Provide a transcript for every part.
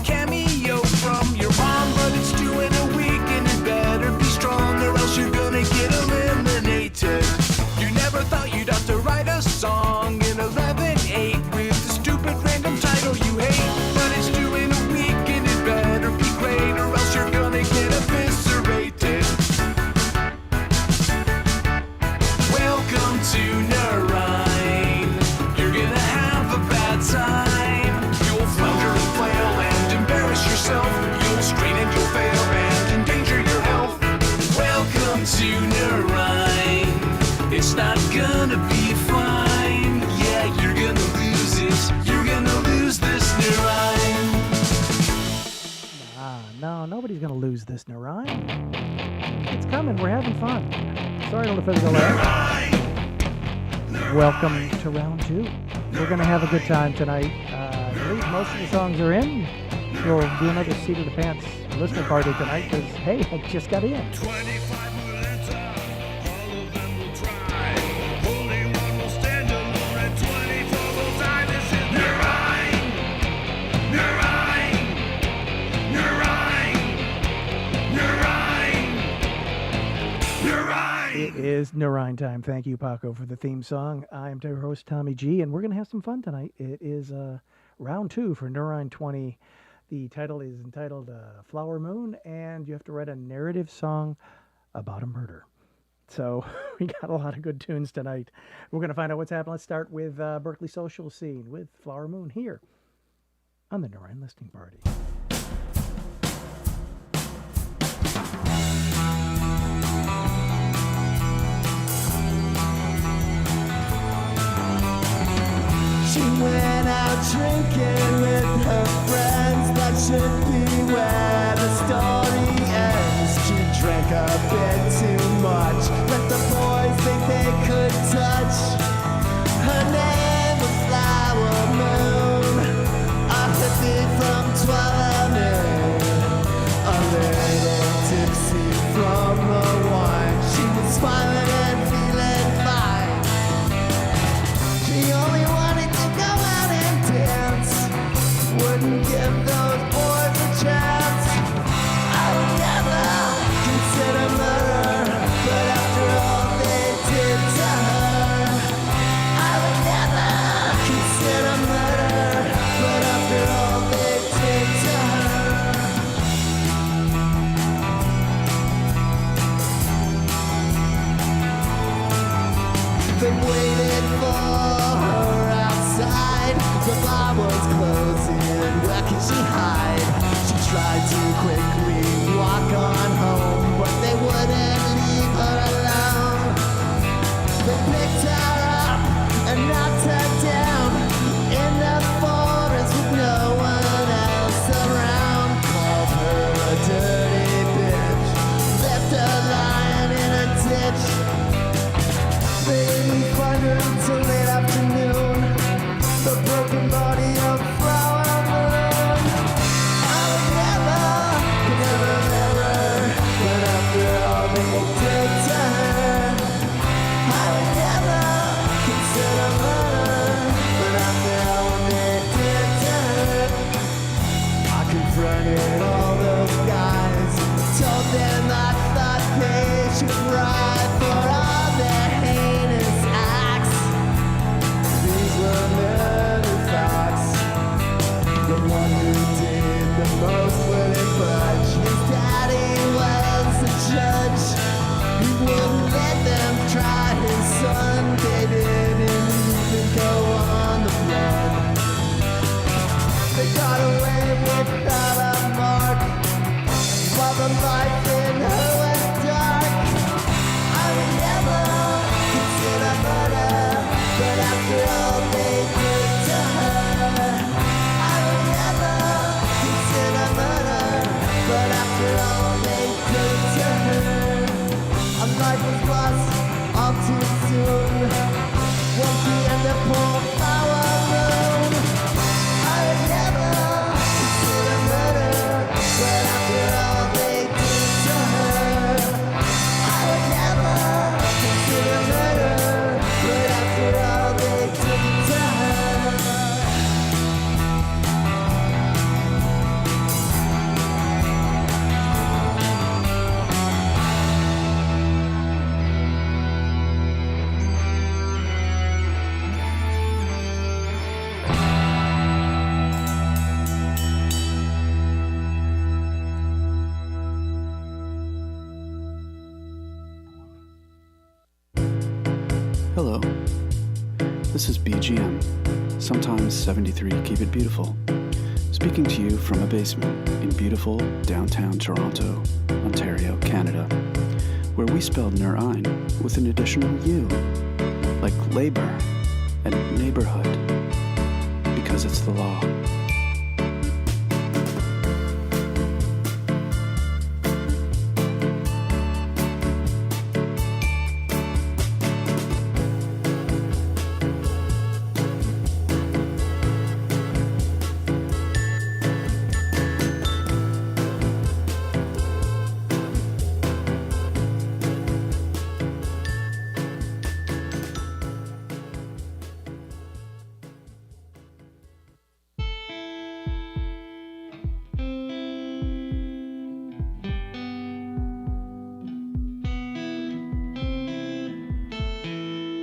cameo from your mom, but it's due in a week and it better be strong or else you're gonna get eliminated. You never thought you'd have to write a song in 11/8 with a stupid random title you hate, but it's due in a week and it better be great or else you're gonna get eviscerated. Welcome to Nur Ein. You're gonna have a bad time. You'll flounder and flail and embarrass yourself. You'll strain and you'll fail and endanger your health. Welcome to Nur Ein. It's not gonna be fine. Yeah, you're gonna lose it. You're gonna lose this Nur Ein. No, nobody's going to lose this, Nur Ein. It's coming. We're having fun. Sorry to the physical laugh. Welcome to round 2. We're going to have a good time tonight. I believe most of the songs are in. We'll do another Seat of the Pants listener party tonight because, hey, I just got in. 25 will enter, all of them will try. Only one will stand alone, and 24 will die. This is Nur Ein. Nur Ein. Nur Ein. Nur Ein. Nur Ein. It is Nur Ein time. Thank you, Paco, for the theme song. I am your host, Tommy G, and we're going to have some fun tonight. It is round 2 for Nur Ein 20. The title is entitled Flower Moon, and you have to write a narrative song about a murder. So we got a lot of good tunes tonight. We're going to find out what's happening. Let's start with Berkeley Social Scene with Flower Moon here on the Nur Ein Listening Party. She went out drinking with her friends. That should be where the story ends. She drank a bit too much. Let the boys think they could touch. Her name was Flower Moon. A hippie from 12 noon. A little tipsy from the wine. She was smiling and feeling fine. She only wanted to go out and dance. Wouldn't give those boys a chance. I would never consider murder, but after all they did to her, I would never consider murder, but after all they did to her. They waited for her outside. The bar was closing. Where could she hide? She tried to quickly walk on home, but they wouldn't leave her alone. They picked her up and knocked her down in the forest with no one else around. Called her a dirty bitch. Left her lying in a ditch. They didn't find her until late afternoon. The broken body of Flower Moon. I would never, but after all they did to her, I would never consider murder, but after all they did to her, I confronted all those guys, told them I thought they should cry for all their heinous acts. These were murder facts. The one who did the most wouldn't budge. His daddy was a judge. He wouldn't let them try his son. They didn't even go on the blood. They got away without a mark, while the life in her was dark. I would never consider murder, but after all they did to her, I would never consider murder, but after all they did to her, a life was lost all too soon. Was the end of poor Flower Moon? I would never consider murder, but after all they did to her, I would never consider murder, but after all they did to her. Hello, this is BGM, sometimes 73 Keep It Beautiful, speaking to you from a basement in beautiful downtown Toronto, Ontario, Canada, where we spelled Nur Ein with an additional U, like labor and neighborhood, because it's the law.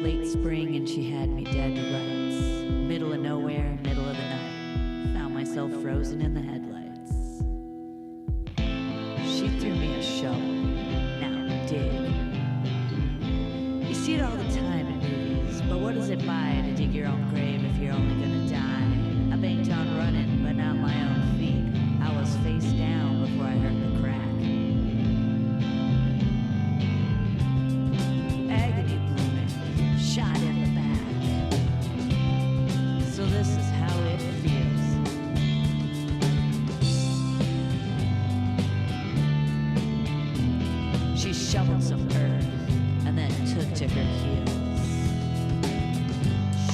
Late spring and she had me dead to rights. Middle of nowhere, middle of the night. Found myself frozen in the headlights. She threw me a shovel. Now dig. You see it all the time in movies, but what does it buy to dig your own grave if you're only gonna die? I banked on running, but not my own feet. I was face down before I heard the crack. Agony blooming, shot in the back. So this is how it feels. She shoveled some earth and then took to her heels.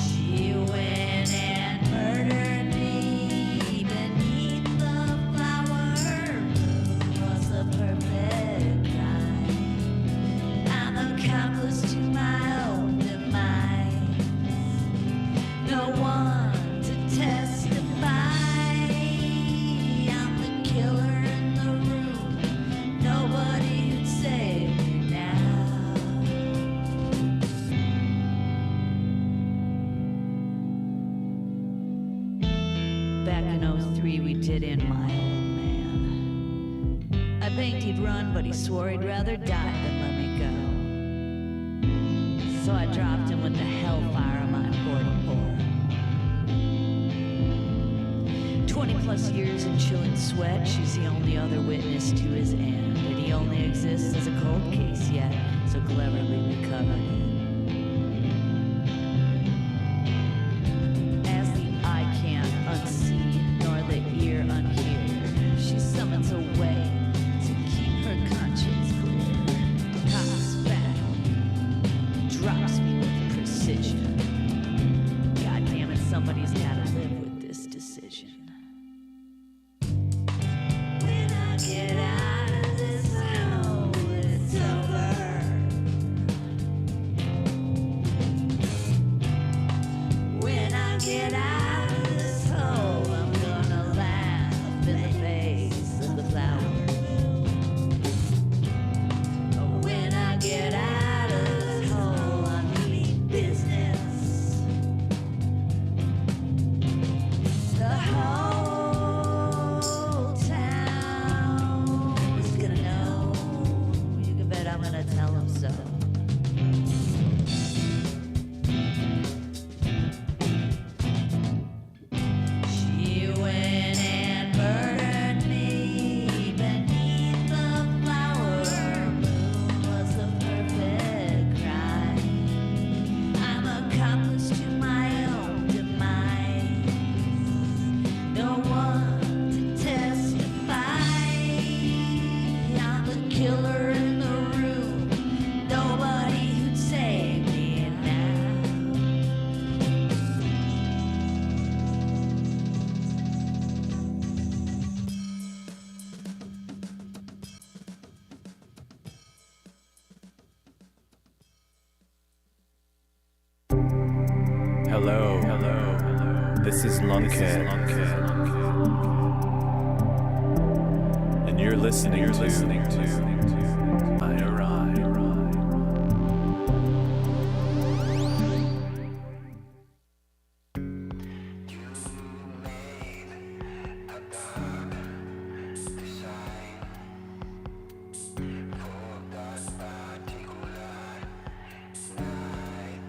She went and murdered me beneath the flower moon. Was the perfect crime. I'm accomplice to my own demise. No one to testify. I'm the killer in the room. Nobody would save me now. Back in '03, we did in my old man. I banked he'd run, but he swore he'd rather die than let me go. So I dropped him with the hellfire of my 44. 20 plus years in chilling sweat, she's the only other witness to his end. And he only exists as a cold case yet, so cleverly recovered it. As the eye can't unsee, nor the ear unhear, she summons a way to keep her conscience clear. Cocks back, drops me with precision. God damn it, somebody's gotta live with this decision. When I get out of this hole, it's over. When I get out of this hole, I'm gonna laugh in the face of the flowers. When I get out of this hole, I mean business. The whole town is gonna know. You can bet I'm gonna tell them so. She went and murdered me beneath the flower moon. Was the perfect crime. I'm accomplice to my own demise. No one to testify. I'm the killer in the room. Nobody who'd save me now. Hello, this is Lunkhead, and you're listening to Nur Ein. Forgot particular night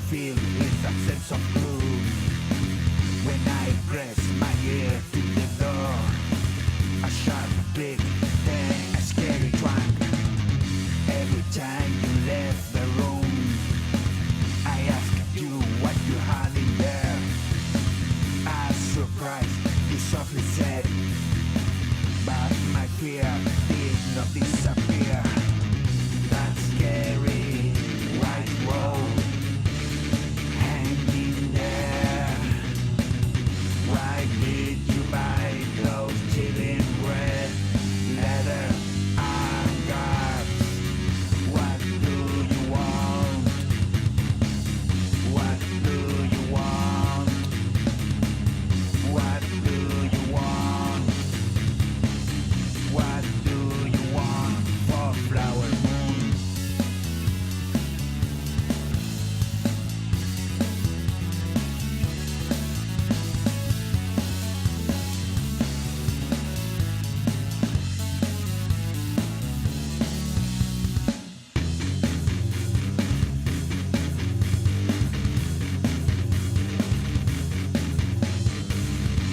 filled with a sense of gloom. When I press my ear to the door, a sharp click, then a scary twang. Every time you left the room, I asked you what you had in there. I was surprised, you softly said, but my fear did not disappear. That scary white road hanging there. Why did you buy those chilling red leather armguards? What do you want? What do you want? What do you want? What do you want for Flower Moon?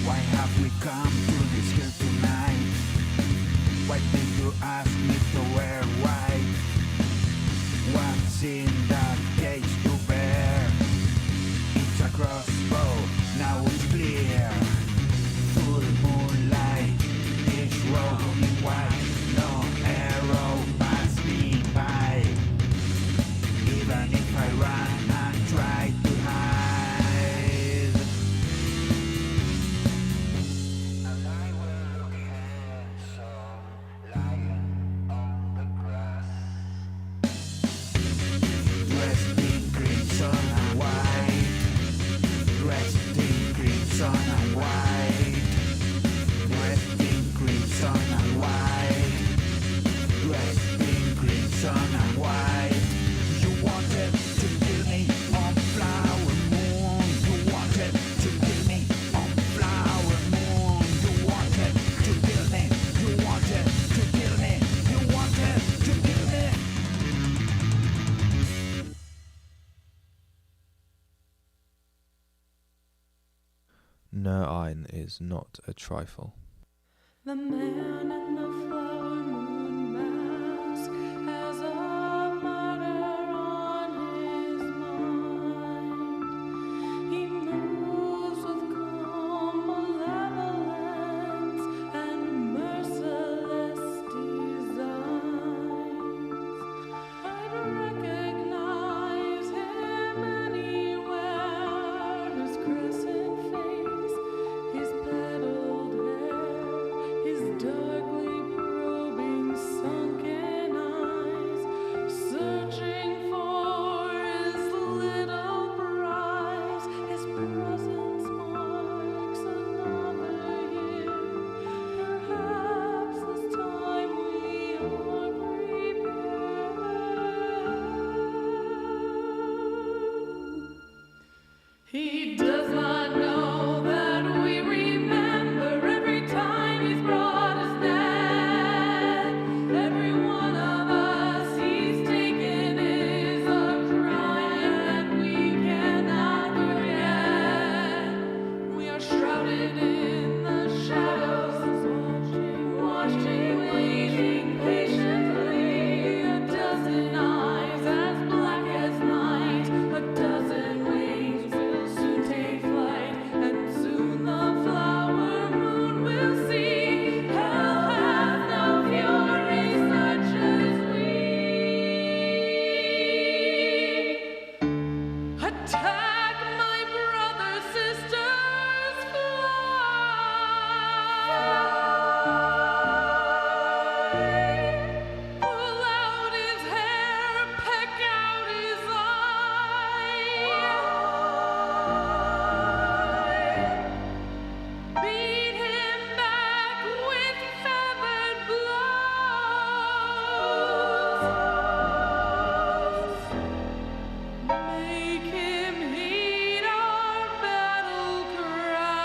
Why have we come to this hill tonight? Why did you ask me to wear white? What's in that cage you bear? It's a crossbow, now it's clear. Full moonlight, it's rolling white. No arrow passed me by. Even if I run and try to hide, and I will look handsome lying on the grass, dressed in crimson and white, dressed in crimson and white, dressed in crimson and white, dressed in crimson and white. You wanted to kill me on Flower Moon. You wanted to kill me on Flower Moon. You wanted to kill me. You wanted to kill me. You wanted to kill me. Nur Ein is not a trifle. The man in the flower moon mask has a murder on his mind. He moves with calm malevolence and merciless designs. I'd recognize him anywhere. His crescent face, his petaled hair, his darkly probing sunken eyes, searching for his little prize. His presence marks another year. Perhaps this time we are prepared. He does not know that we remember every time he's brought us dead. Every one of us he's taken is a crime that we cannot forget. We are shrouded in the shadows, watching, waiting patiently. A dozen eyes as black as night, a dozen wings will soon take flight, and soon the flower moon will see. Hell has no fury such as we. Attack my brothers, sisters, fly. Pull out his hair, peck out his eye. Beat him back with feathered blows. Make him heed our battle cry.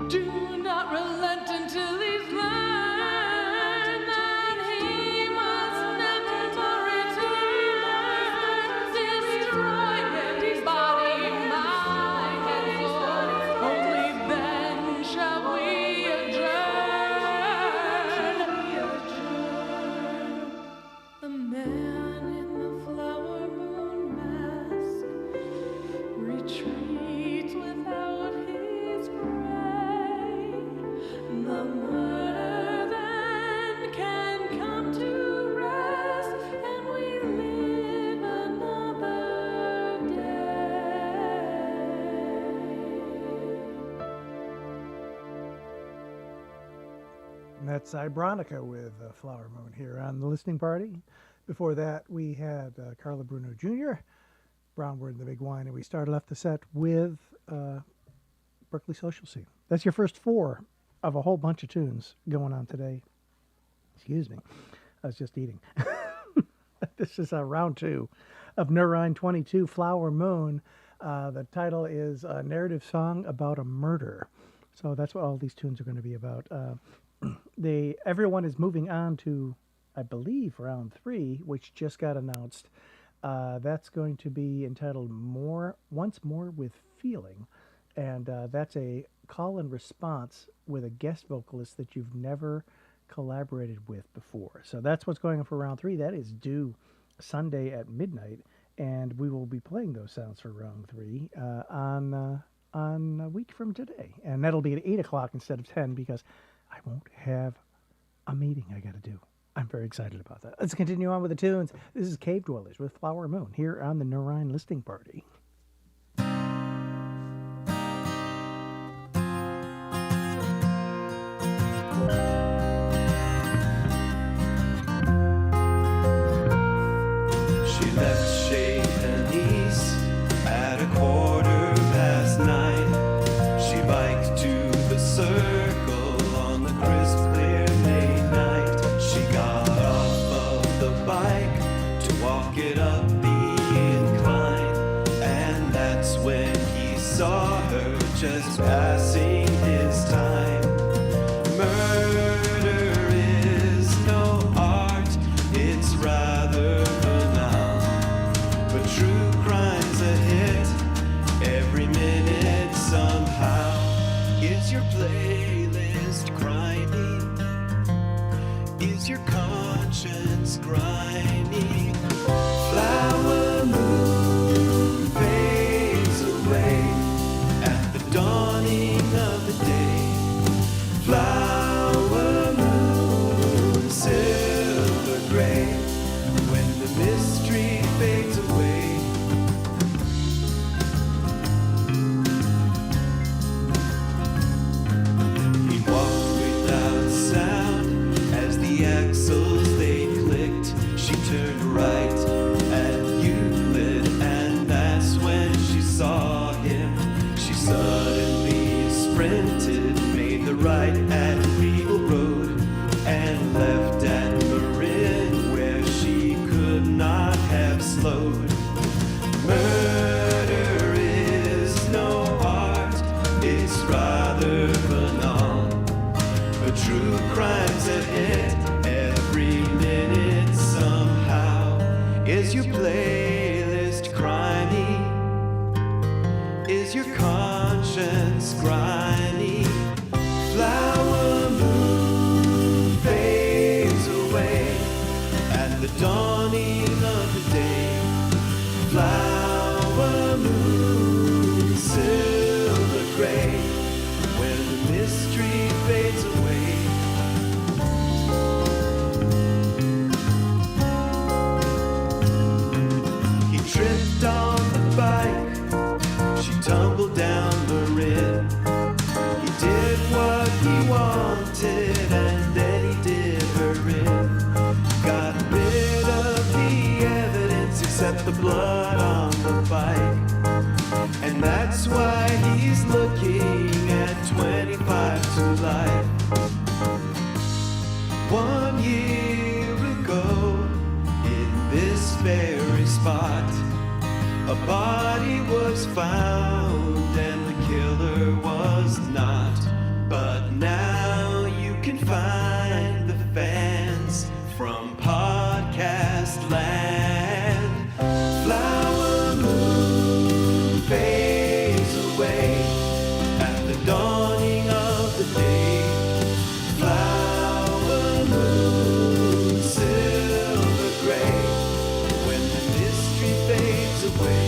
Do not relent until he's learned that he must never return. That's Ibronica with Flower Moon here on the listening party. Before that, we had Carla Bruno Jr., Brown Word and the Big Wine, and we started off the set with Berkeley Social Scene. That's your first four of a whole bunch of tunes going on today. Excuse me. I was just eating. This is round two of Nur Ein 22, Flower Moon. The title is a narrative song about a murder. So that's what all these tunes are going to be about. Everyone is moving on to, I believe, round three, which just got announced. That's going to be entitled Once More with Feeling. And that's a call and response with a guest vocalist that you've never collaborated with before. So that's what's going on for round three. That is due Sunday at midnight. And we will be playing those sounds for round three on a week from today. And that'll be at 8 o'clock instead of 10 because I won't have a meeting I got to do. I'm very excited about that. Let's continue on with the tunes. This is Cave Dwellers with Flower Moon here on the Nur Ein Listening Party. She left Chez Denise at 9:15. She biked to the circle on the crisp clear May night. She got off of the bike to walk it up the incline, and that's when he saw her just passing his time. Murder is no art, it's rather banal, but true crime's a hit every minute somehow. Is your playlist grimy? Is your conscience grimy? Flower moon fades away at the dawning of the day. Flower moon, silver gray, when the mystery fades away. He walked without sound as the axles they clicked. She turned right at Euclid, and that's when she saw him. She suddenly sprinted, made the right at Regal Road, and left at Marin, where she could not have slowed. Murder is no art, it's rather banal, but true crime's a hit every minute somehow. Is your playlist grimy? Is your conscience grimy? Flower moon fades away at the dawning of the day. Flower moon, silver gray, when the mystery fades away. He tripped on the bike, she tumbled down the rim. He did what he wanted, and then he did her in. Got rid of the evidence except the blood on the bike, and that's why he's looking at 25 to life. 1 year ago, in this very spot, a body was found and the killer was not. But now you can find the fans from podcast land. Flower moon fades away at the dawning of the day. Flower moon, silver gray, when the mystery fades away.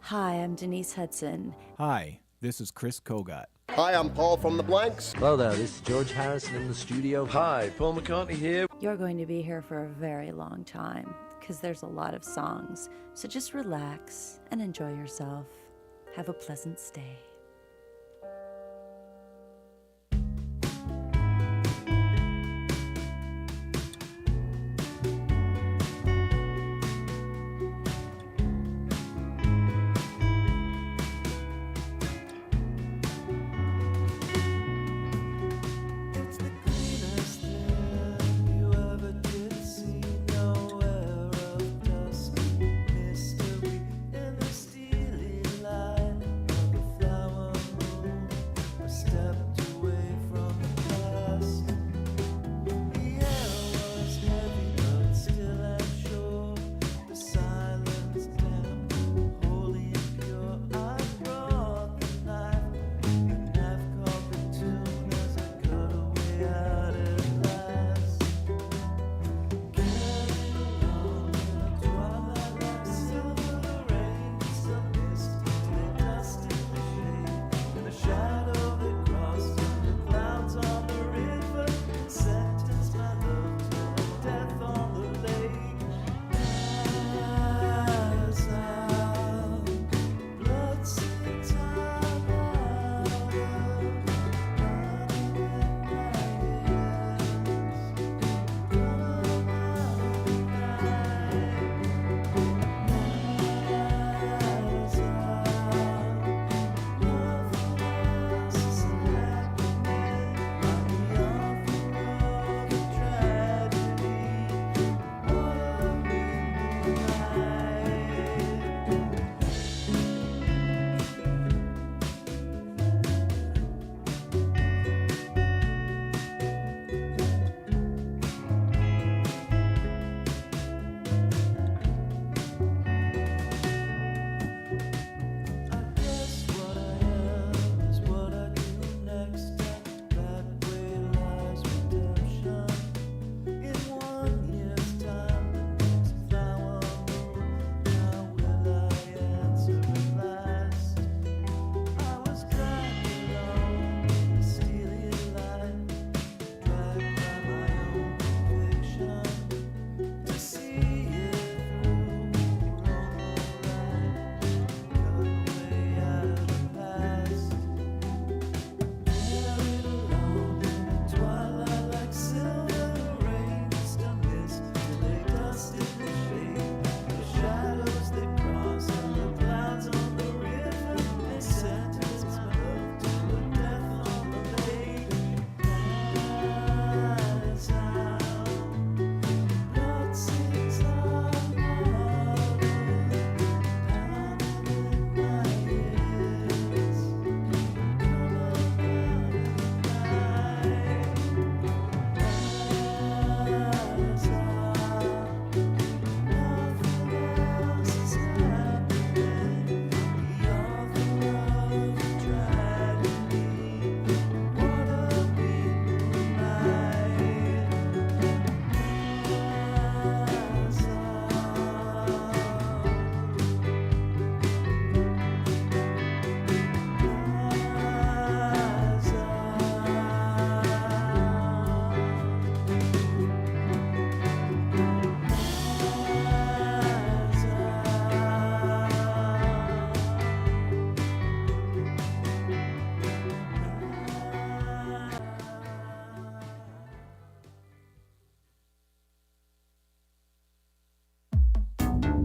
Hi, I'm Denise Hudson. Hi, this is Chris Kogat. Hi, I'm Paul from The Blanks. Hello there, this is George Harrison in the studio. Hi, Paul McCartney here. You're going to be here for a very long time because there's a lot of songs. So just relax and enjoy yourself. Have a pleasant stay.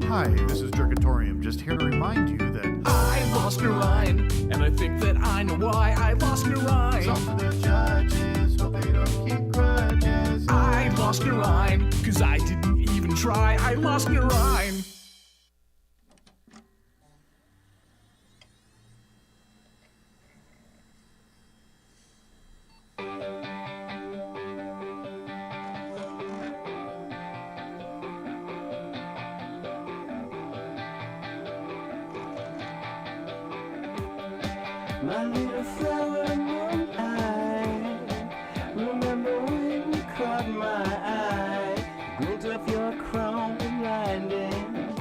Hi, this is Jerkatorium, just here to remind you that I lost Nur Ein, and I think that I know why I lost Nur Ein. some of the judges hope they don't keep grudges. I lost Nur Ein, cause I didn't even try. I lost Nur Ein. My little flower Nur Ein, remember when you caught my eye, glint of your chrome blinding,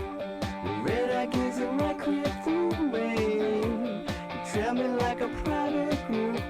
the red eye gazing right clear through me, you trail me like a private group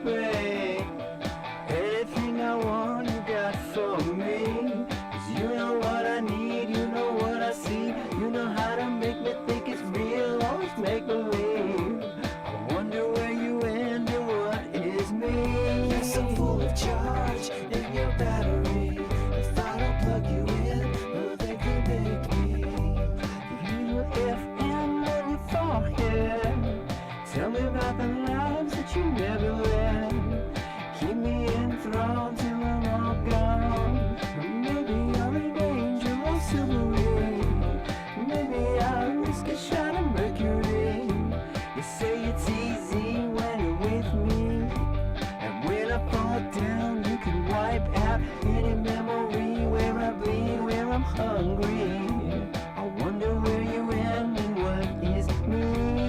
hungry. I wonder where you went and what is me.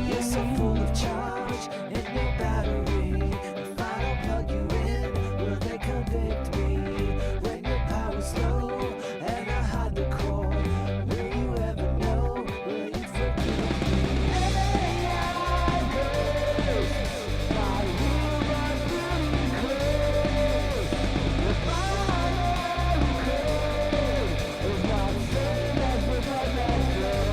You're so full of charge and no battery. If I don't plug you in, will they convict me? When your power's low and I hide the cord, will you ever know? Will you forgive me? Hey, I heard my room was pretty close. The final code is not the same as the one that goes.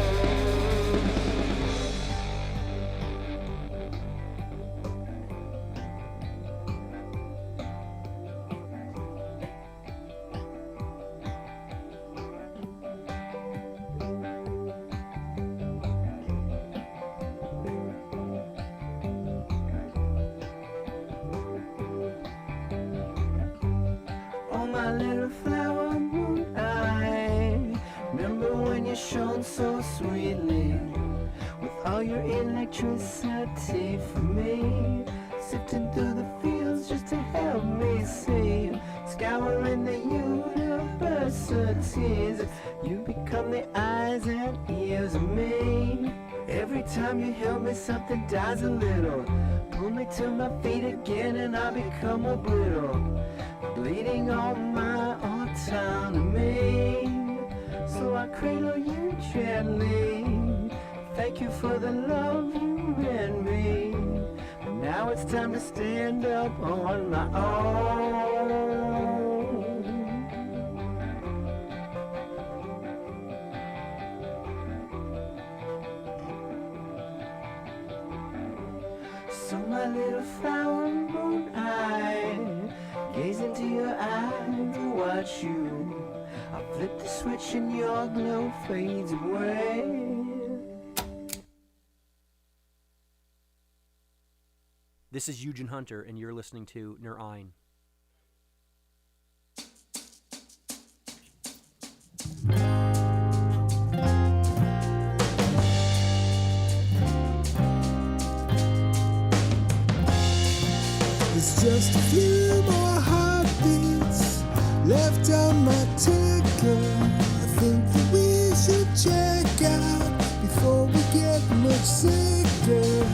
Oh, my little flower moon eye. Remember when you shone so sweetly with all your electricity for me, sifting through the fields just to help me see, scouring the universities. You become the eyes and ears of me. Every time you help me, something dies a little. Pull me to my feet again and I become a brittle, bleeding on my autonomy. So I cradle you gently. Thank you for the love you lend me. But now it's time to stand up on my own. So my little flower moon eye, gaze into your eyes and watch you. I flip the switch and your glow fades away. This is Eugen Hunter, and you're listening to Nur Ein. There's just a few more heartbeats left on my ticker. I think that we should check out before we get much sicker.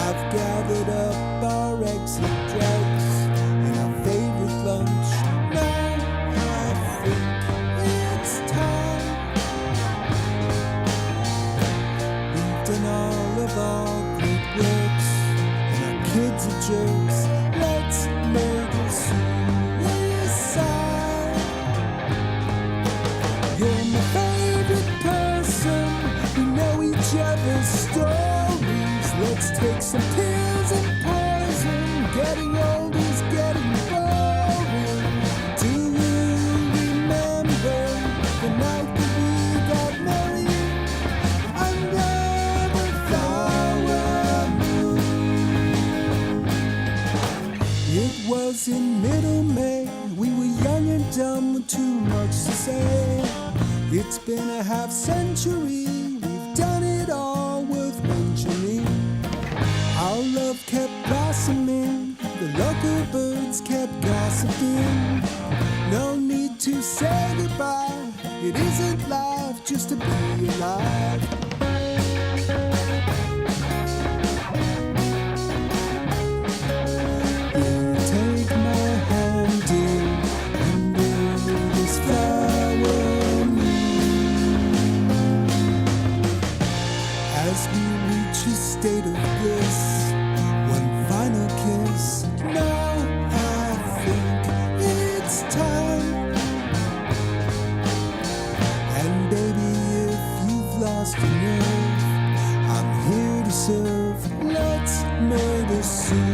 I've gathered up our exit drugs and our favorite lunch. Now I think it's time. We've done all of our great works and our kids are jerks. Let's make a suicide. You're my favorite person. We know each other's stories. Let's take some pills and poison. Getting old is getting boring. Do you remember the night that we got married under the flower moon? It was in middle May. We were young and dumb with too much to say. It's been a half century. We've done it all worth mentioning. Our love kept blossoming. The local birds kept gossiping. No need to say goodbye. It isn't life just to be alive. Take my hand, dear, under this flower moon. As we reach a state of bliss, one final kiss. Now I think it's time. And baby, if you've lost your nerve, I'm here to serve. Let's murder suicide.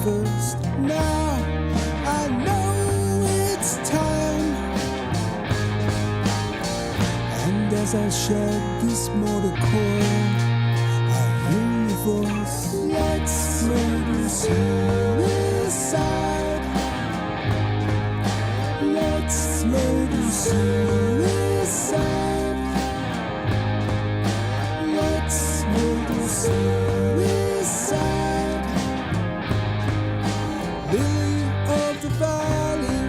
first. Now I know it's time. And as I shed this mortal coil, I hear your voice. Let's murder suicide. Let's murder suicide. Let's murder suicide. Lily of the valley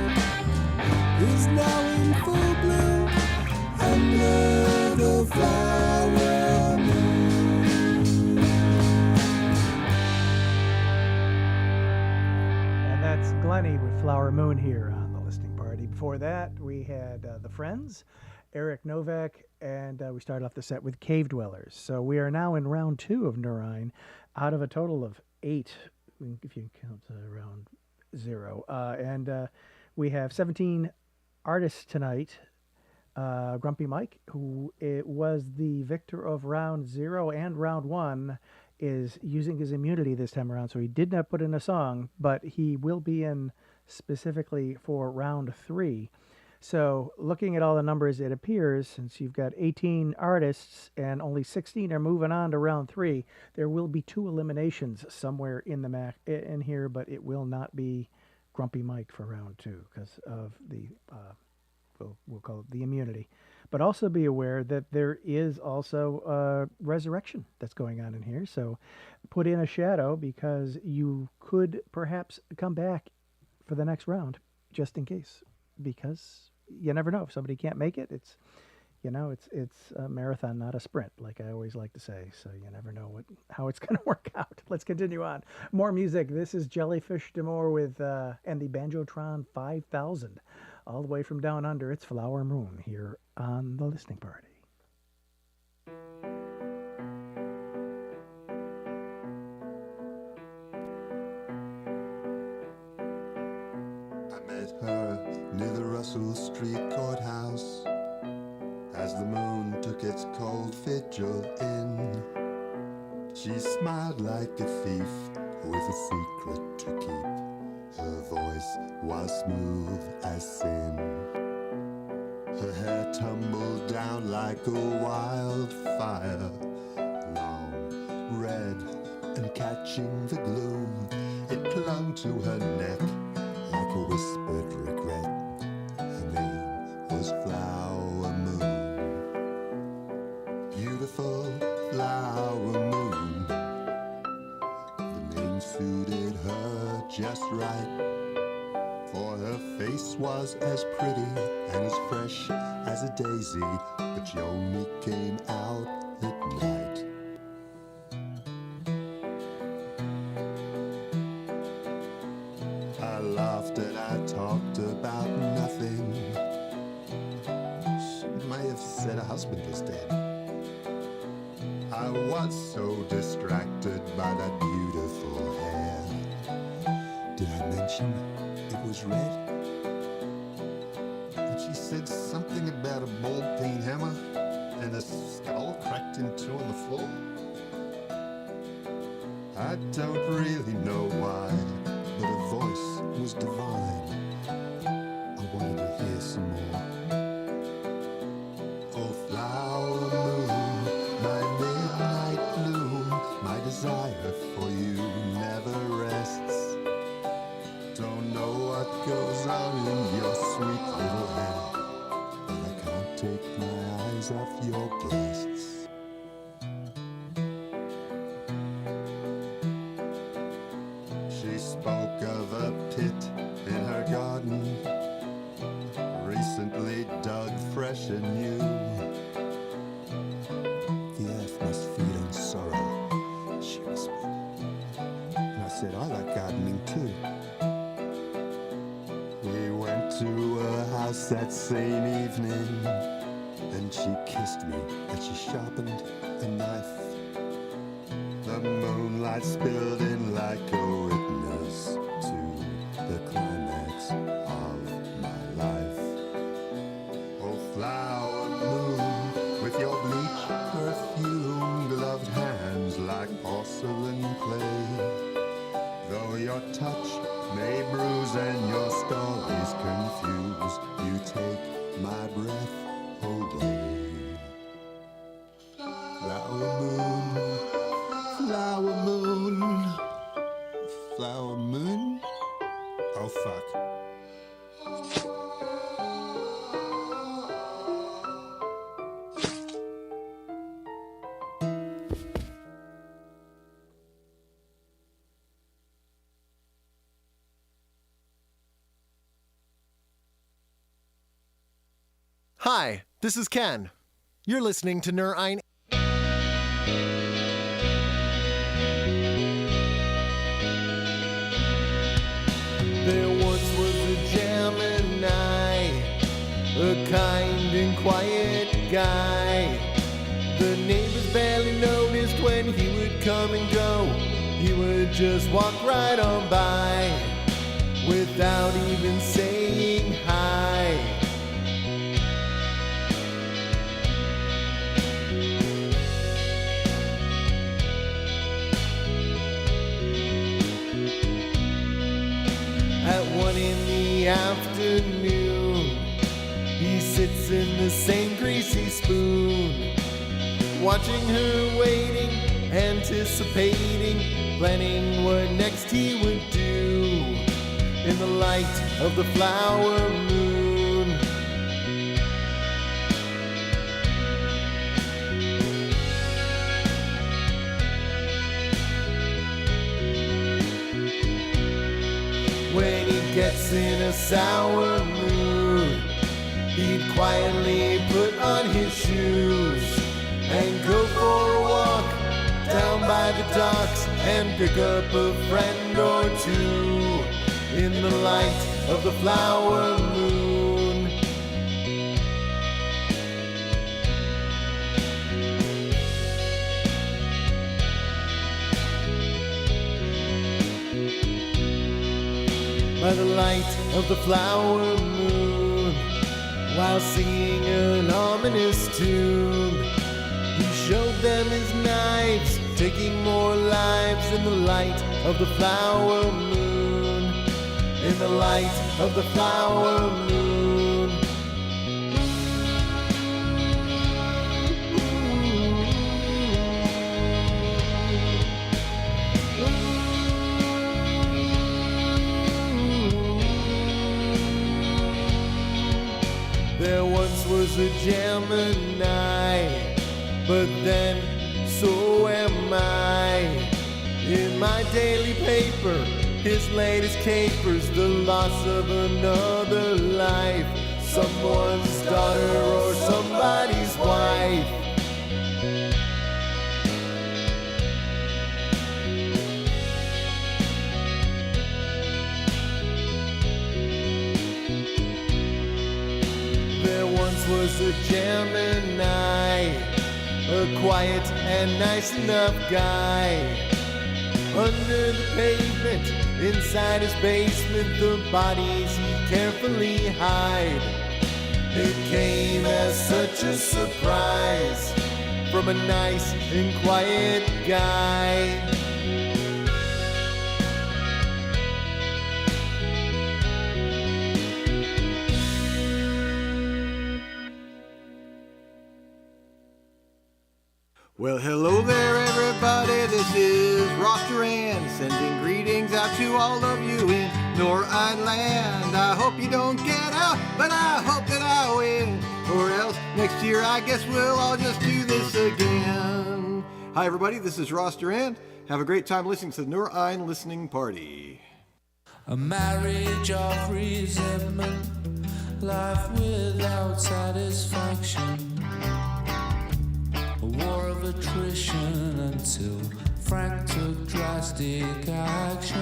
is now in full bloom under the flower moon. And that's Glennie with Flower Moon here on the listening party. Before that, we had The Friends, Eric Novak, and we started off the set with Cave Dwellers. So we are now in round 2 of Nur Ein out of a total of 8, if you count round 0. And we have 17 artists tonight. Grumpy Mike, who was the victor of round 0 and round 1, is using his immunity this time around, so he did not put in a song, but he will be in specifically for round 3. So looking at all the numbers, it appears, since you've got 18 artists and only 16 are moving on to round 3, there will be 2 eliminations somewhere in the in here, but it will not be Grumpy Mike for round 2 because of the we'll call it the immunity. But also be aware that there is also resurrection that's going on in here. So put in a shadow because you could perhaps come back for the next round just in case, because you never know. If somebody can't make it, it's a marathon, not a sprint, like I always like to say. So you never know how it's going to work out. Let's continue on. More music. This is Jellyfish Demore with and the Banjotron 5000. All the way from down under, it's Flower Moon here on the listening party. I met her near the Russell Street courthouse as the moon took its cold vigil in. She smiled like a thief with a secret to keep. Her voice was smooth as sin. Her hair tumbled down like a wildfire, long, red, and catching the gloom. It clung to her neck like a whispered regret. Her name was Flower Moon. Beautiful Flower Moon. The name suited her just right, for her face was as pretty and as fresh as a daisy, but she only came out at night. I laughed and I talked about nothing. She may have said her husband was dead. I was so distracted by that beautiful hair. Did I mention it was red? And she said something about a bald peen hammer and a skull cracked in 2 on the floor. I don't really know why, but her voice was divine. I wanted to hear some more. Oh, flower moon, my midnight bloom, my desire for you never rests. Don't know what goes on in your sweet little head, but I can't take my eyes off your breasts. She spoke of a pit in her garden, recently dug fresh and new. The earth must feed on sorrow, she whispered. And I said, I like gardening too. We went to her house that same evening, and she kissed me and she sharpened a knife. The moonlight spilled in like a witness to the climax of my life. Oh, flower moon, with your bleach perfume, gloved hands like porcelain clay. Though your your touch may bruise and your stories confuse. You take my breath away. Flower moon, flower moon, flower moon. Oh fuck. Hi, this is Ken. You're listening to Nur Ein. There once was a Gemini, a kind and quiet guy. The neighbors barely noticed when he would come and go. He would just walk right on by without even saying hi. At 1 in the afternoon, he sits in the same greasy spoon, watching her waiting, anticipating, planning what next he would do in the light of the flower moon. When he gets in a sour mood, he'd quietly put on his shoes and go for a walk down by the docks and pick up a friend or two in the light of the flower moon. By the light of the flower moon, while singing an ominous tune, he showed them his knives, taking more lives in the light of the flower moon, in the light of the flower moon. There once was a Gemini, but then so am I. In my daily paper, his latest capers, the loss of another life, someone's daughter or somebody's wife. There once was a Gemini, a quiet and nice enough guy. Under the pavement, inside his basement, the bodies he carefully hide. It came as such a surprise from a nice and quiet guy. Well, hello there, everybody. This is Ross Duran sending greetings out to all of you in Nur Ein land. I hope you don't get out, but I hope that I win. Or else next year I guess we'll all just do this again. Hi, everybody. This is Ross Duran. Have a great time listening to the Nur Ein listening party. A marriage of resentment, life without satisfaction. A war of attrition until Frank took drastic action.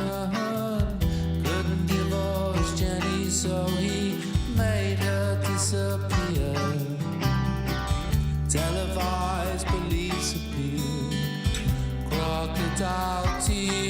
Couldn't divorce Jenny, so he made her disappear. Televised police appeal, crocodile tears.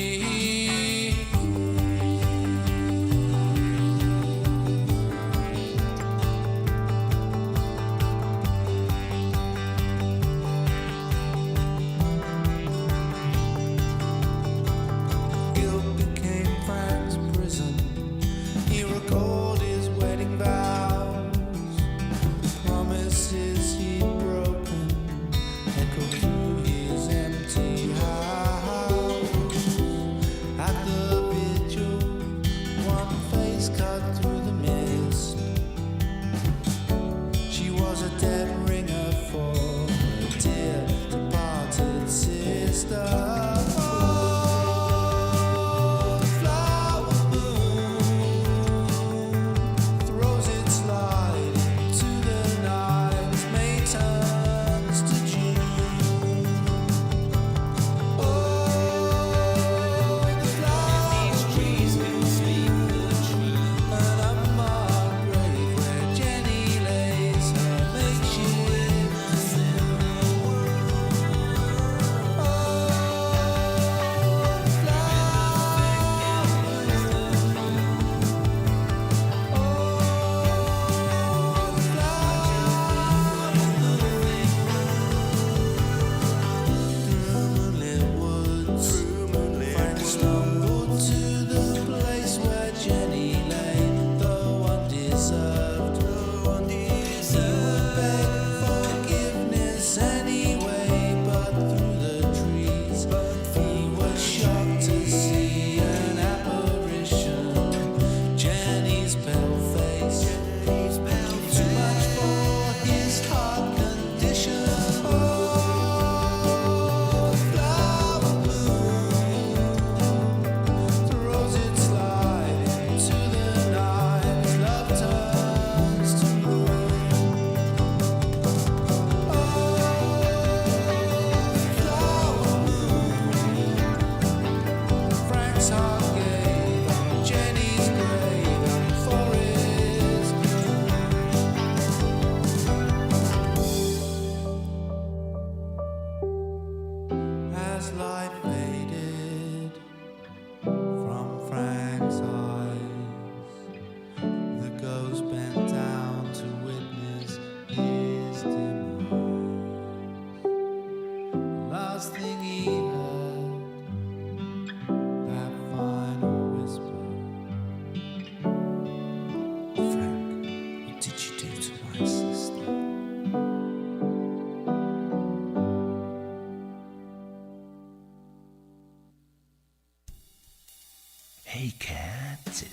It's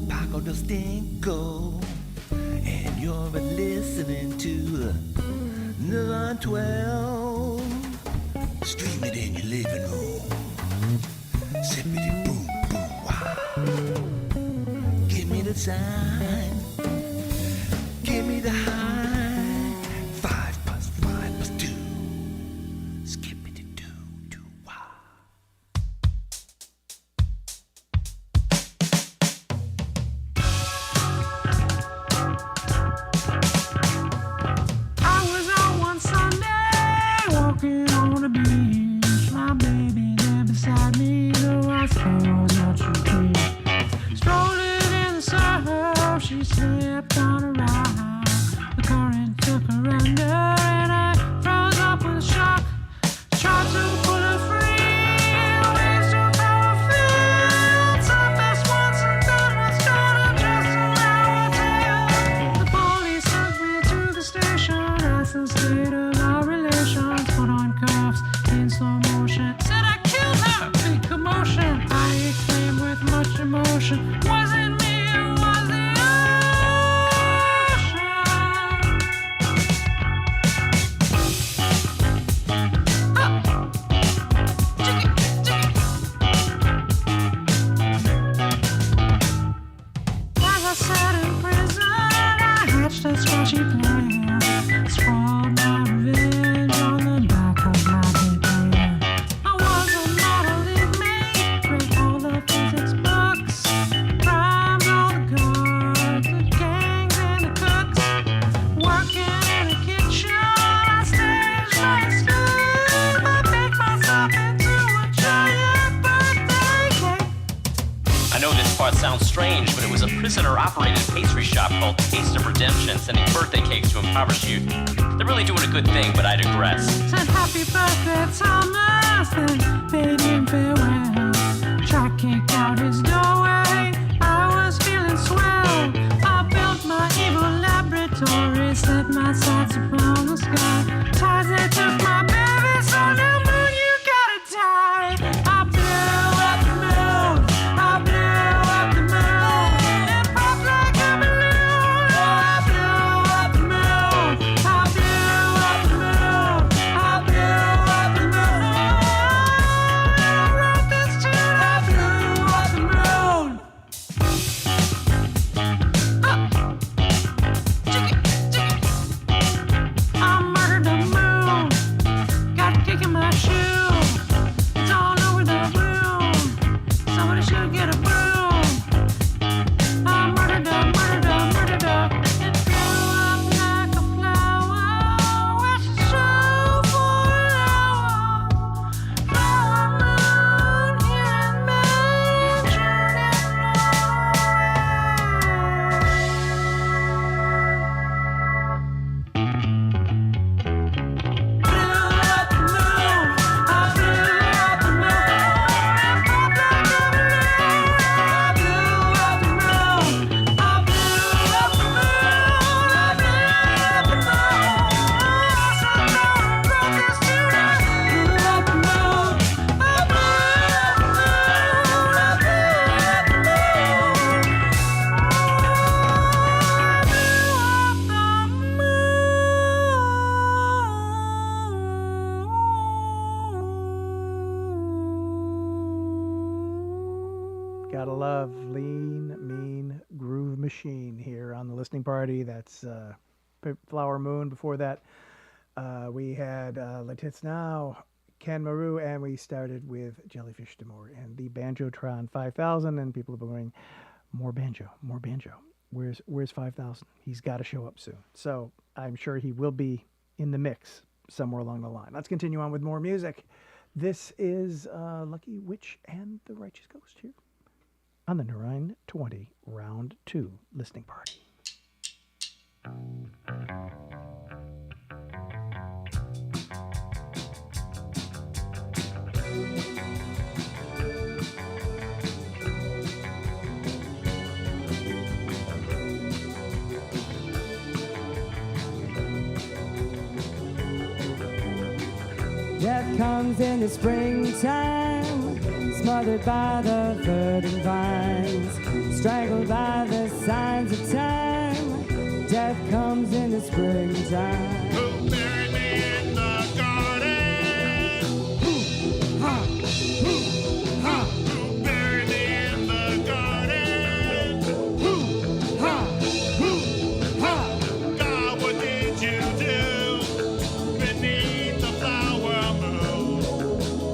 Paco del Stinko, and you're listening to Nur Ein 12. Stream it in your living room. Sippity boom boom wow. Give me the sign. Give me the high. 5 plus 5 plus 2. Skippity doo doo wow. I was out one Sunday walking on the beach. My baby there beside me, the white skin was not too clean. Strolling in the surf, she slipped on a rock. The current took her under, and I froze up with a shock. Tried to pull her free, waves so powerful. Surfaced once and done was gonna just allow a tail. The police took me to the station, asked the state of our relations, put on cuffs in slow motion. Said I killed her, big commotion. I exclaimed with much emotion, wasn't me, it was the As I sat in prison, I hatched a sketchy plan. Scrawled my revenge on the back of my big plan. I was a model inmate, read all the physics books. Crimes, all the guards, the gangs and the cooks. Working in the kitchen, I staged my escape. I baked myself into a giant birthday cake. I know this part sounds strange, but it was a prisoner-operated pastry shop called Taste of Redemption sending birthday cakes to impoverished youth. They're really doing a good thing, but I digress. Said happy birthday, Thomas, then bade him farewell. Jack kicked out his doorway, I was feeling swell. I built my evil laboratory, set my sights upon the sky. Ties they took my baby, so now moon, you gotta die. I blew up the moon, I blew up the moon. It popped like a balloon. I blew up the moon, I blew up the moon, I blew up the moon. I wrote this tune, I blew up the moon. I murdered the moon, got a kick in my shoe. It's all over the room, somebody should get a broom. I murdered the, it blew up like a flower. Watch the show for an hour. Flower moon here in Gotta love Lean, Mean Groove Machine here on the listening party. That's Flower Moon. Before that, we had Letits Now, Ken Maru, and we started with Jellyfish D'Amour and the Banjotron 5000. And people are going, more banjo, more banjo. Where's 5000? He's got to show up soon. So I'm sure he will be in the mix somewhere along the line. Let's continue on with more music. This is Lucky Witch and the Righteous Ghost here on the Nur Ein 20 Round 2 listening party. Death comes in the springtime, smothered by the verdant vines, strangled by the signs of time. Death comes in the springtime. Who buried me in the garden? Who buried me in the garden? God, what did you do beneath the flower moon?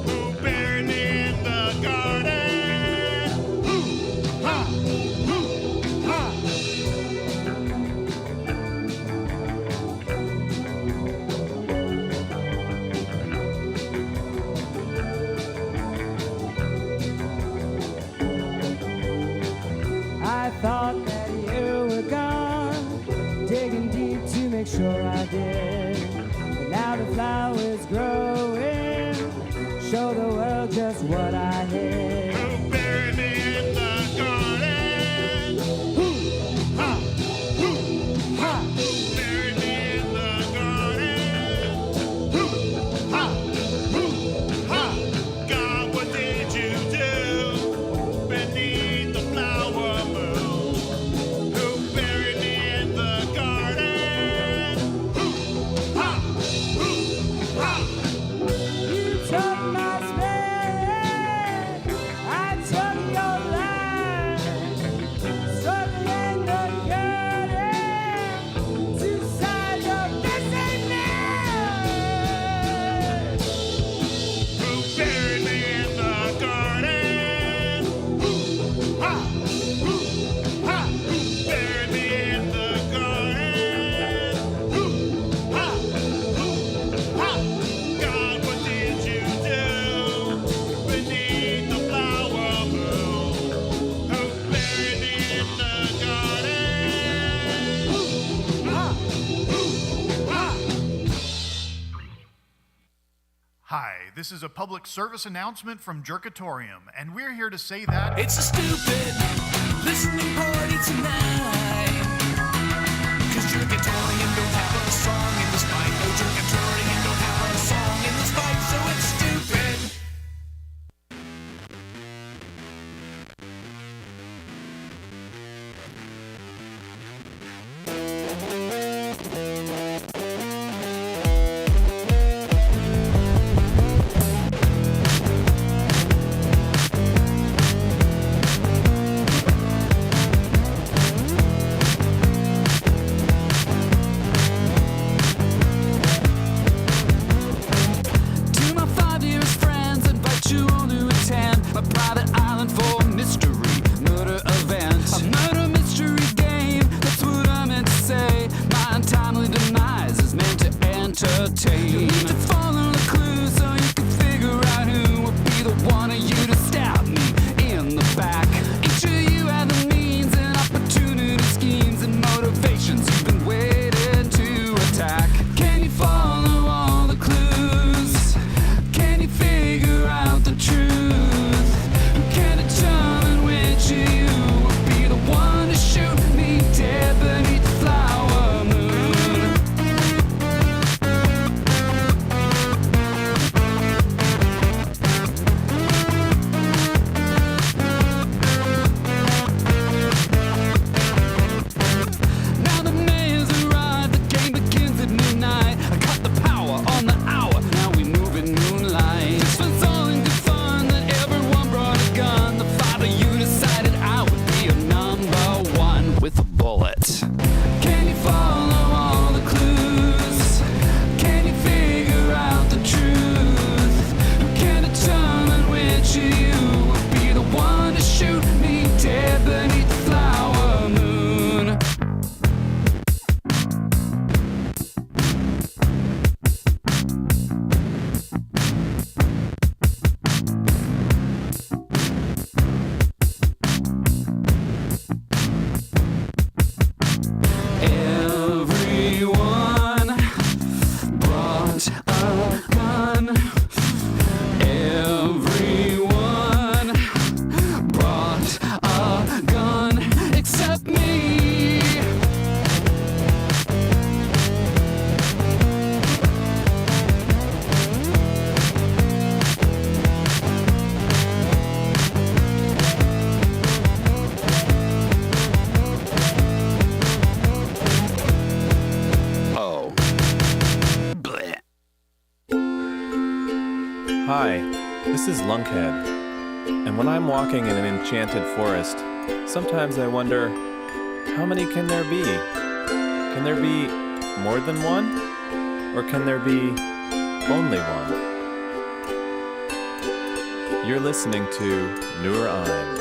Who buried me in the garden? I thought that you were gone, digging deep to make sure I did. But now the flowers growing show the world just what I hid. Who buried me in the garden? Who buried me in the garden? God, what did you do beneath the flower moon? Who buried me in the garden? You took my spirit, I took your life, struggling the curtain, two sides of the same man. Who buried me in the garden? Who buried me in the garden? God, what did you do beneath the flower moon? Who buried me in the garden? Hi, this is a public service announcement from Jerkatorium, and we're here to say that It's a stupid listening party tonight. Cause Jerkatorium don't have a song in this fight. No, Jerkatorium don't have a song in this fight, so it's stupid. This is Lunkhead, and when I'm walking in an enchanted forest, sometimes I wonder, how many can there be? Can there be more than one? Or can there be only one? You're listening to Nur Ein.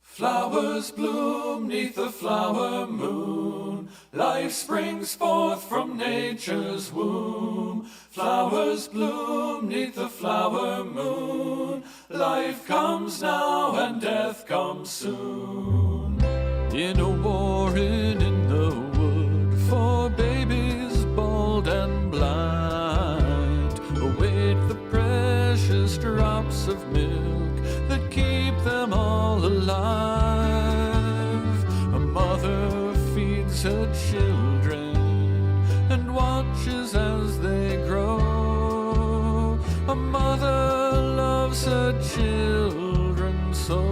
Flowers bloom neath the flower moon. Life springs forth from nature's womb. Flowers bloom neath the flower moon. Life comes now and death comes soon. In a warren in the wood for babies bold and blind, await the precious drops of milk that keep them all alive. A mother feeds her children and watches as they grow. A mother loves her children so.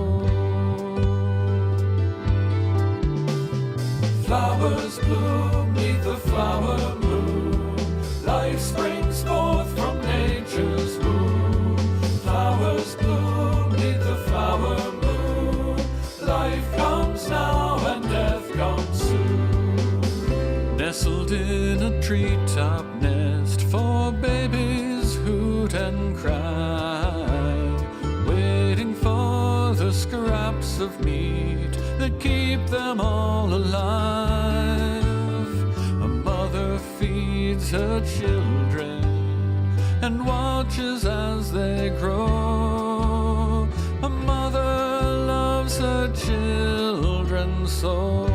Flowers bloom neath the flower moon. Life springs forth from nature's womb. Flowers bloom neath the flower moon. Life comes now and death comes soon. Nestled in a treetop nest for babies hoot and cry, waiting for the scraps of meat that keep them all alive. A mother feeds her children and watches as they grow. A mother loves her children so.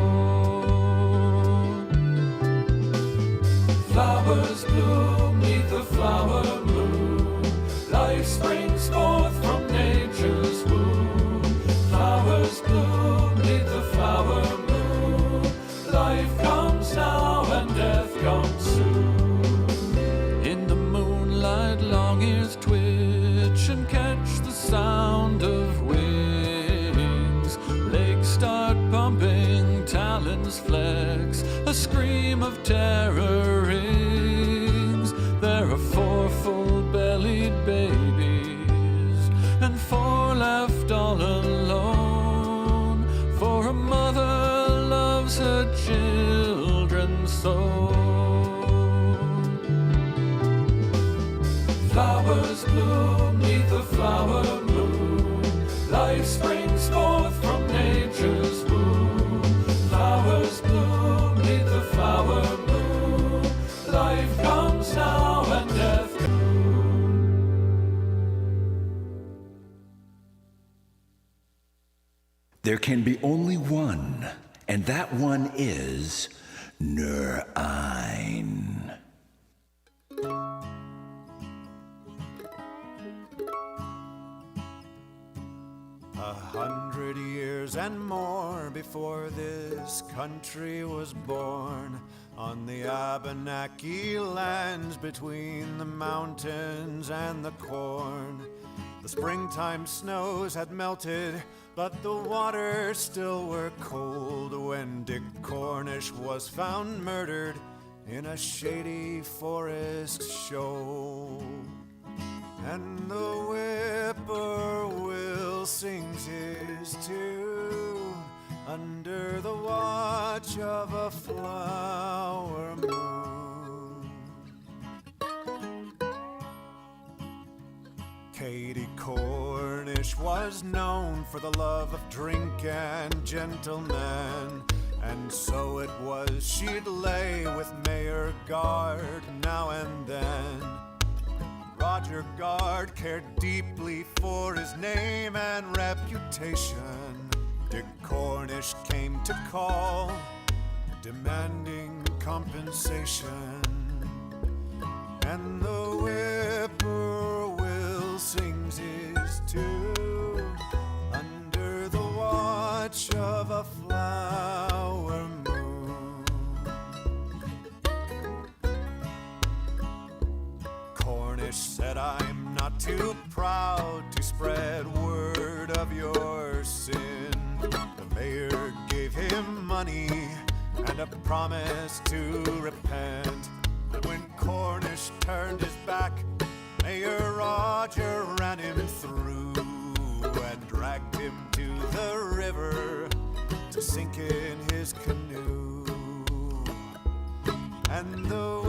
Flowers bloom neath the flower moon. Life springs forth from nature's womb. Flowers bloom neath the flower moon. Life comes now and death comes soon. In the moonlight, long ears twitch and catch the sound of wings. Legs start pumping, talons flex, a scream of terror rings. There are 4 full-bellied babies and 4 left all alone. For a mother loves her children so. Flowers bloom neath the flower moon. Life springs forth from nature's womb. Flowers bloom neath the flower moon. Life comes now and death comes. There can be only one, and that one is Nur Ein. A 100 years and more before this country was born, on the Abenaki lands between the mountains and the corn, the springtime snows had melted, but the waters still were cold when Dick Cornish was found murdered in a shady forest show. And the whippoorwill sings his tune under the watch of a flower moon. Katie Cornish was known for the love of drink and gentlemen, and so it was she'd lay with Mayor Guard now and then. Roger Guard cared deeply for his name and reputation. Dick Cornish came to call, demanding compensation. And the whippoorwill sings his tune under the watch of a flower moon. Cornish said, I'm not too proud to spread word of your sin. The mayor gave him money and a promise to repent. When Cornish turned his back, Mayor Roger ran him through and dragged him to the river to sink in his canoe. And the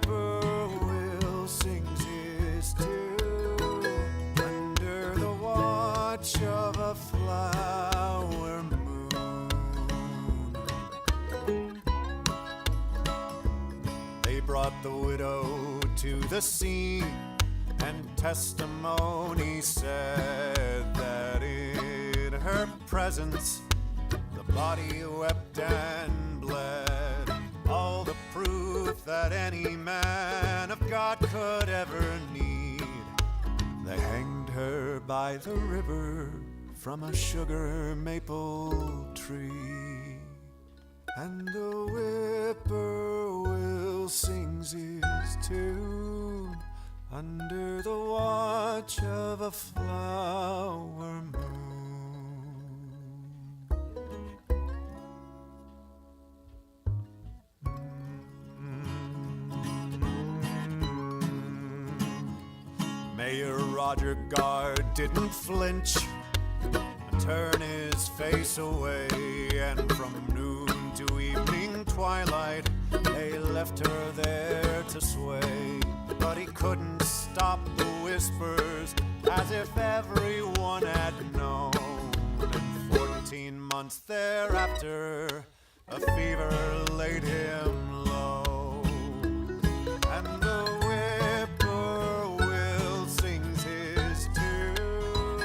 whippoorwill sings his tune under the watch of a flower moon. They brought the widow to the scene, and testimony said that in her presence the body wept and bled, all the proof that any man of God could ever need. They hanged her by the river from a sugar maple tree, and the whippoorwill sings his tune under the watch of a flower moon. Mayor Roger Guard didn't flinch, turn his face away, and from noon to evening twilight they left her there to sway. But he couldn't stop the whispers, as if everyone had known. And 14 months thereafter, a fever laid him low, and the whippoorwill sings his tune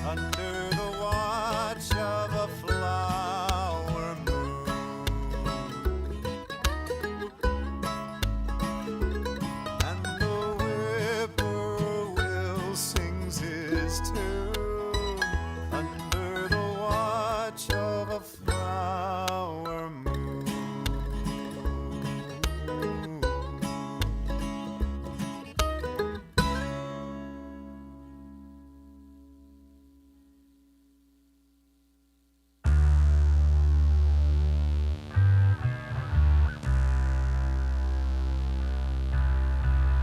under the watch of a flower moon. And the whippoorwill sings his tune under the watch of a flower moon.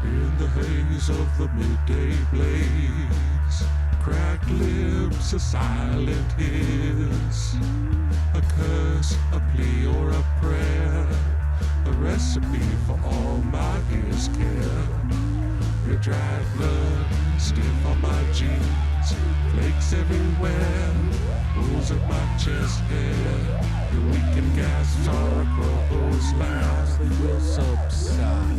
In the haze of the midday blaze, cracked lips, a silent hiss, a curse, a plea, or a prayer, a recipe for all my ears care. Your dried blood, stiff on my jeans, flakes everywhere, wounds at my chest hair. Your weakened gasps are a crow's laugh that will subside.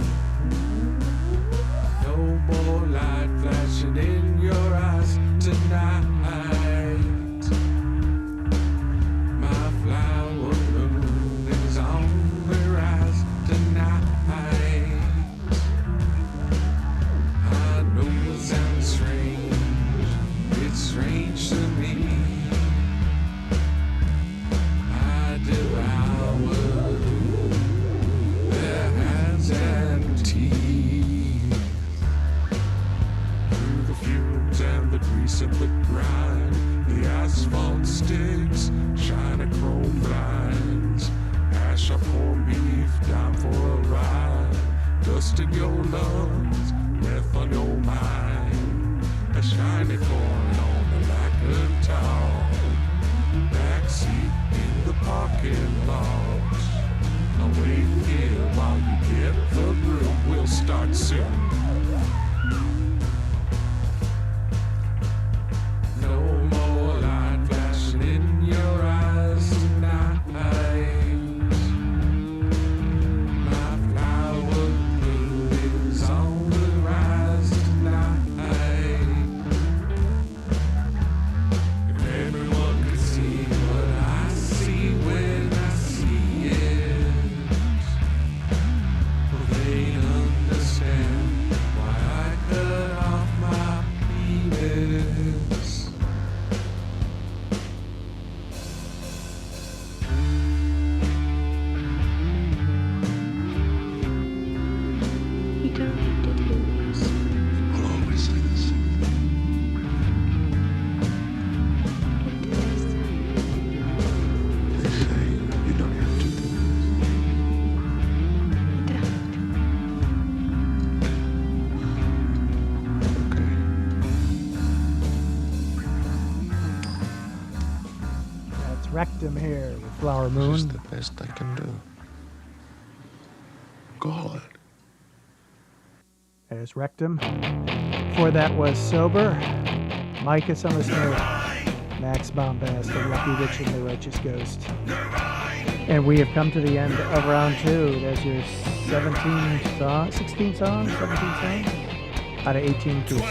No more light flashing in your eyes tonight. My flower moon is on the rise tonight. I know it sounds strange, it's strange to me. I devour their hands and teeth. Through the fumes and the grease and the grime, the asphalt sticks, shine a chrome blinds. Ash up corned beef, down for a ride. Dust in your lungs, breath on your mind. A shiny coin on the lacquered towel. Backseat in the parking lot. I'll wait here while you get the room. We'll start soon. No more light flashing in your eyes tonight. My flower moon is on the rise tonight. If everyone could see what I see when I Rectum here with Flower Moon. This is the best I can do. God. There's Rectum. Before that was Sober. Micah Summersmith. Max Bombast, The Lucky Witch and the Righteous Ghost. And we have come to the end of round 2. There's your 17 songs, 16 songs, 17 songs out of 18 people.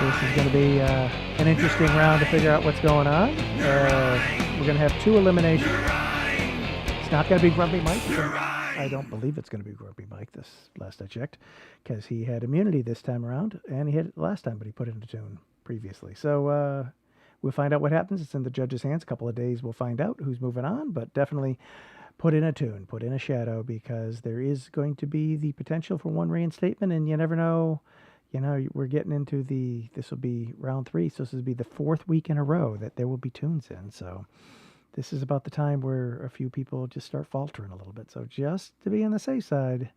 This is going to be an interesting round to figure out what's going on. We're going to have 2 eliminations. It's not going to be Grumpy Mike. I don't believe it's going to be Grumpy Mike this last I checked, because he had immunity this time around, and he had it last time, but he put it in a tune previously. So we'll find out what happens. It's in the judge's hands. A couple of days we'll find out who's moving on, but definitely put in a tune, put in a shadow, because there is going to be the potential for one reinstatement, and you never know. You know, we're getting into this will be round 3, so this will be the 4th week in a row that there will be tunes in. So this is about the time where a few people just start faltering a little bit. So just to be on the safe side,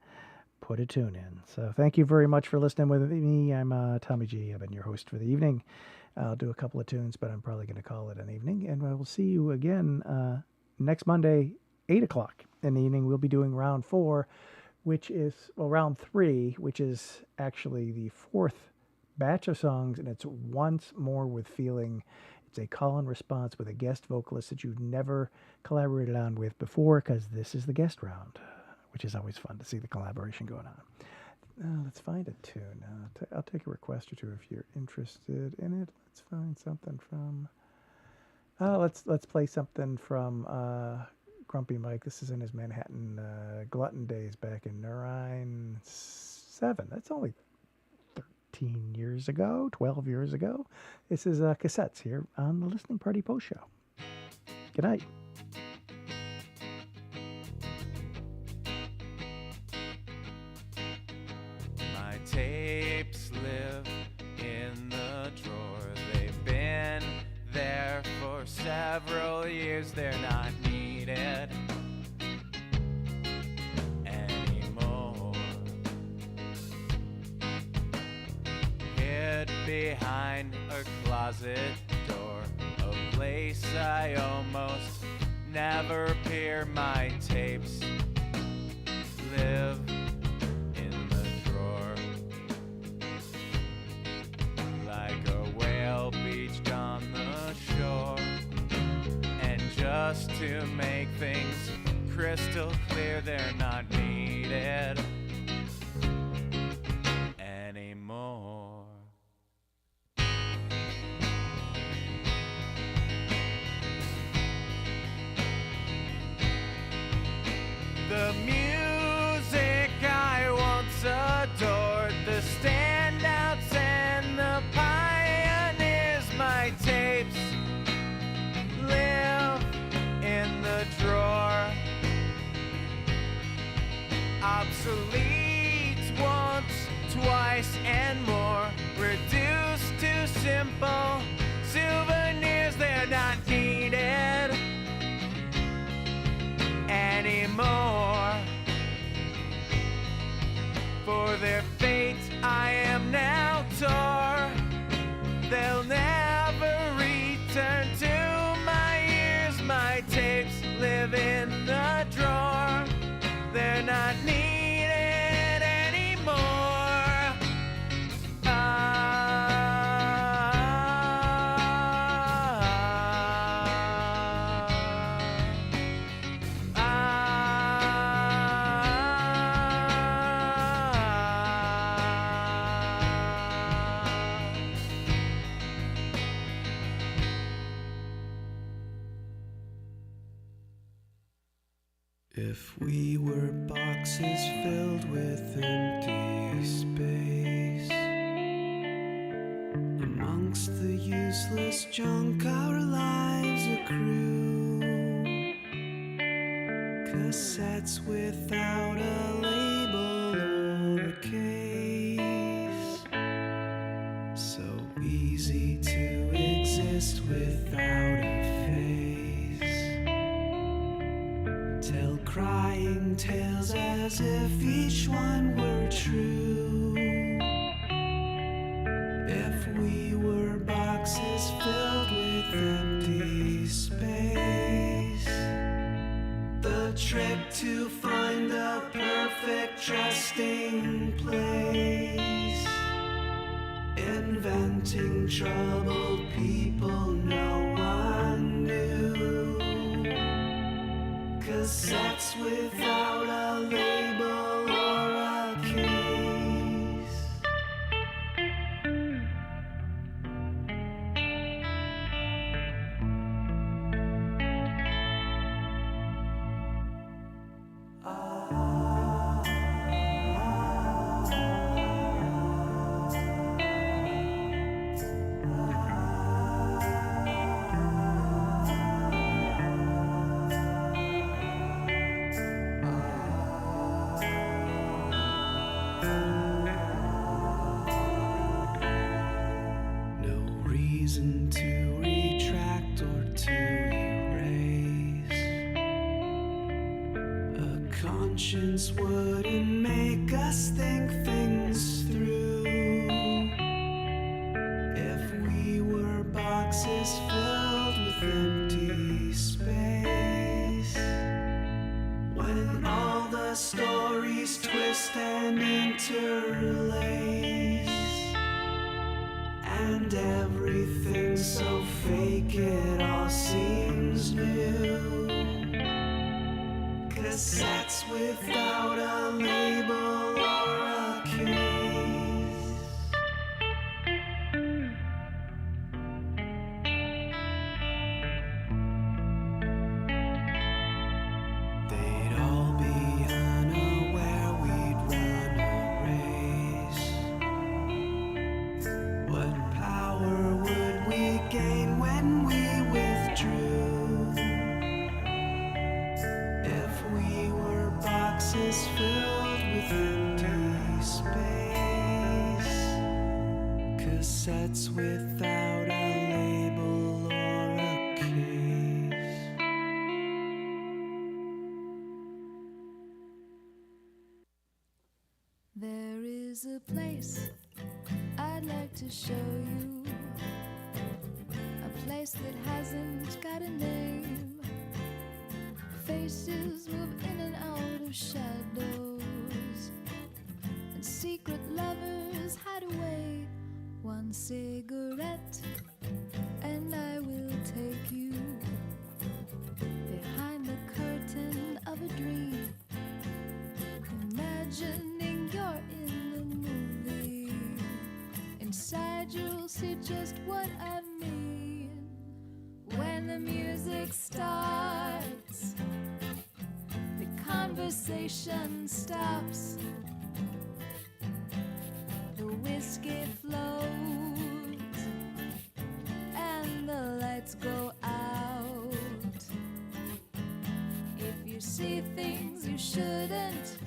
put a tune in. So thank you very much for listening with me. I'm Tommy G. I've been your host for the evening. I'll do a couple of tunes, but I'm probably going to call it an evening. And I will see you again next Monday, 8 o'clock in the evening. We'll be doing round 4. Which is, well, round 3, which is actually the 4th batch of songs, and it's Once More with Feeling. It's a call and response with a guest vocalist that you've never collaborated on with before, because this is the guest round, which is always fun to see the collaboration going on. Let's find a tune. I'll take a request or two if you're interested in it. Let's find something from. Let's play something from. Grumpy Mike. This is in his Manhattan Glutton days back in Nur Ein 7. That's only 13 years ago, 12 years ago. This is Cassettes here on the Listening Party Post Show. Good night. My tapes live in the drawer. They've been there for several years. They're not needed anymore. Hid behind a closet door, a place I almost never appear. My tapes live in the drawer, like a whale beached on the shore. And just to make things crystal clear, they're not needed anymore. The music I once adored, the standouts and the pioneers, my tapes live in the drawer. Obsolete once, twice, and more, reduced to simple souvenirs. They're not needed anymore. For their fate I am now tore. They'll never return to my ears. My tapes live in the drawer. They're not needed anymore. If we were boxes filled with empty space, amongst the useless junk our lives accrue, cassettes without a label or a case, so easy to exist without a face. Tell crying tales as if each one were true. trusting place, inventing troubled people no one knew. Cassettes without a label or a case. No reason to retract or to erase. A conscience wouldn't make us think things through. If we were boxes filled with empty space, when all the stories twist and interlace, and everything's so fake it all seems new. Cassettes without a label or a case. They'd all be unaware we'd run a race. What power would we gain when we withdrew? If we were boxes filled with empty space, cassettes without a label or a case. There is a place I'd like to show you, a place that hasn't got a name. Faces move in and out of shadows, and secret lovers hide away. One cigarette, and I will take you behind the curtain of a dream, imagining you're in the movie. Inside you'll see just what I mean. When the music starts, the conversation stops, the whiskey flows, and the lights go out. If you see things you shouldn't,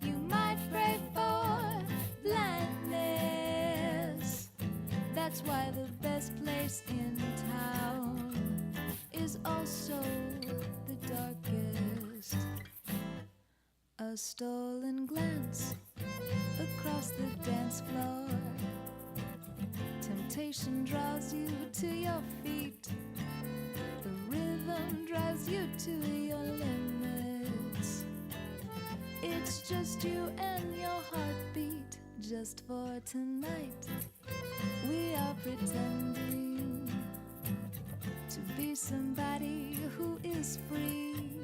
you might pray for blindness. That's why the best place in town is also the darkest. A stolen glance across the dance floor. Temptation draws you to your feet. The rhythm drives you to your limits. It's just you and your heartbeat. Just for tonight, we are pretending to be somebody who is free,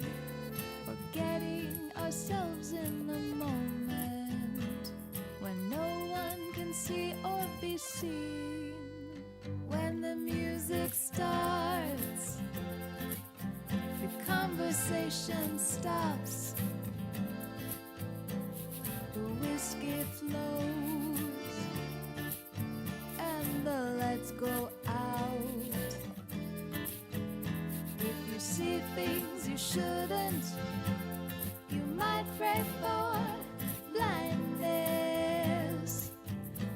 forgetting ourselves in the moment when no one can see or be seen. When the music starts, the conversation stops, the whiskey flows, and the lights go out. If you see things you shouldn't, you might pray for blindness.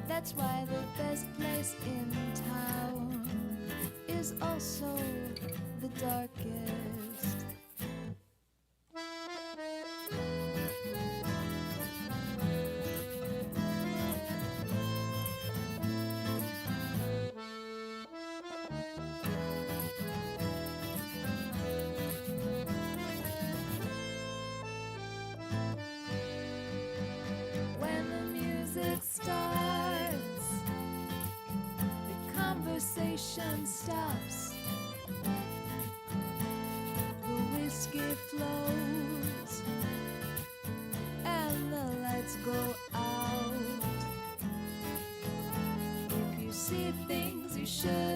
That's why the best place in town is also the darkest. conversation stops. The whiskey flows and the lights go out. If you see things you should